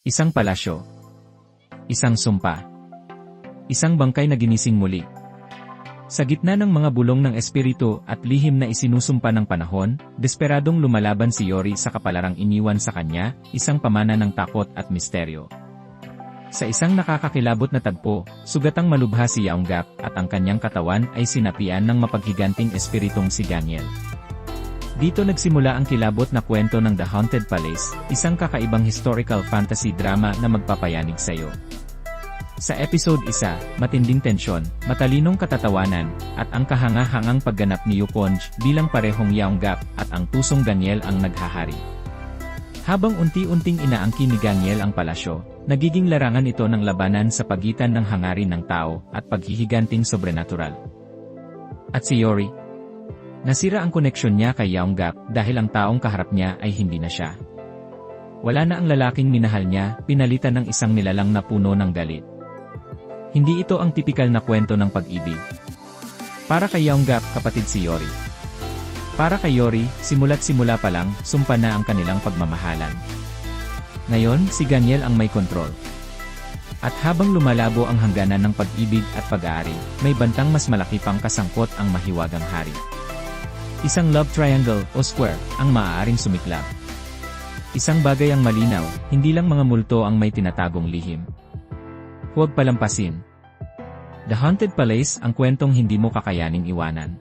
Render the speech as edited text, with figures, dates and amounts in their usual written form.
Isang palasyo. Isang sumpa. Isang bangkay na ginising muli. Sa gitna ng mga bulong ng espiritu at lihim na isinusumpa ng panahon, desperadong lumalaban si Yori sa kapalarang iniwan sa kanya, isang pamana ng takot at misteryo. Sa isang nakakakilabot na tagpo, sugatang malubha si Yaunggap at ang kanyang katawan ay sinapian ng mapaghiganting espiritong si Ganyel. Dito nagsimula ang kilabot na kwento ng The Haunted Palace, isang kakaibang historical fantasy drama na magpapayanig sa iyo. Sa episode 1, matinding tensyon, matalinong katatawanan, at ang kahanga-hangang pagganap ni Yukonj bilang parehong Yaunggap at ang tusong Ganyel ang naghahari. Habang unti-unting inaangkin ni Ganyel ang palasyo, nagiging larangan ito ng labanan sa pagitan ng hangarin ng tao at paghihiganting sobrenatural. At si Yori? Nasira ang koneksyon niya kay Yaunggap dahil ang taong kaharap niya ay hindi na siya. Wala na ang lalaking minahal niya, pinalitan ng isang nilalang na puno ng galit. Hindi ito ang tipikal na kwento ng pag-ibig. Para kay Yaunggap, kapatid si Yori. Para kay Yori, simula't simula pa lang, sumpa na ang kanilang pagmamahalan. Ngayon, si Ganyel ang may kontrol. At habang lumalabo ang hangganan ng pag-ibig at pag-aari, may bantang mas malaki pang kasangkot ang mahiwagang hari. Isang love triangle o square ang maaaring sumiklab. Isang bagay ang malinaw, hindi lang mga multo ang may tinatagong lihim. Huwag palampasin. The Haunted Palace ang kwentong hindi mo kakayaning iwanan.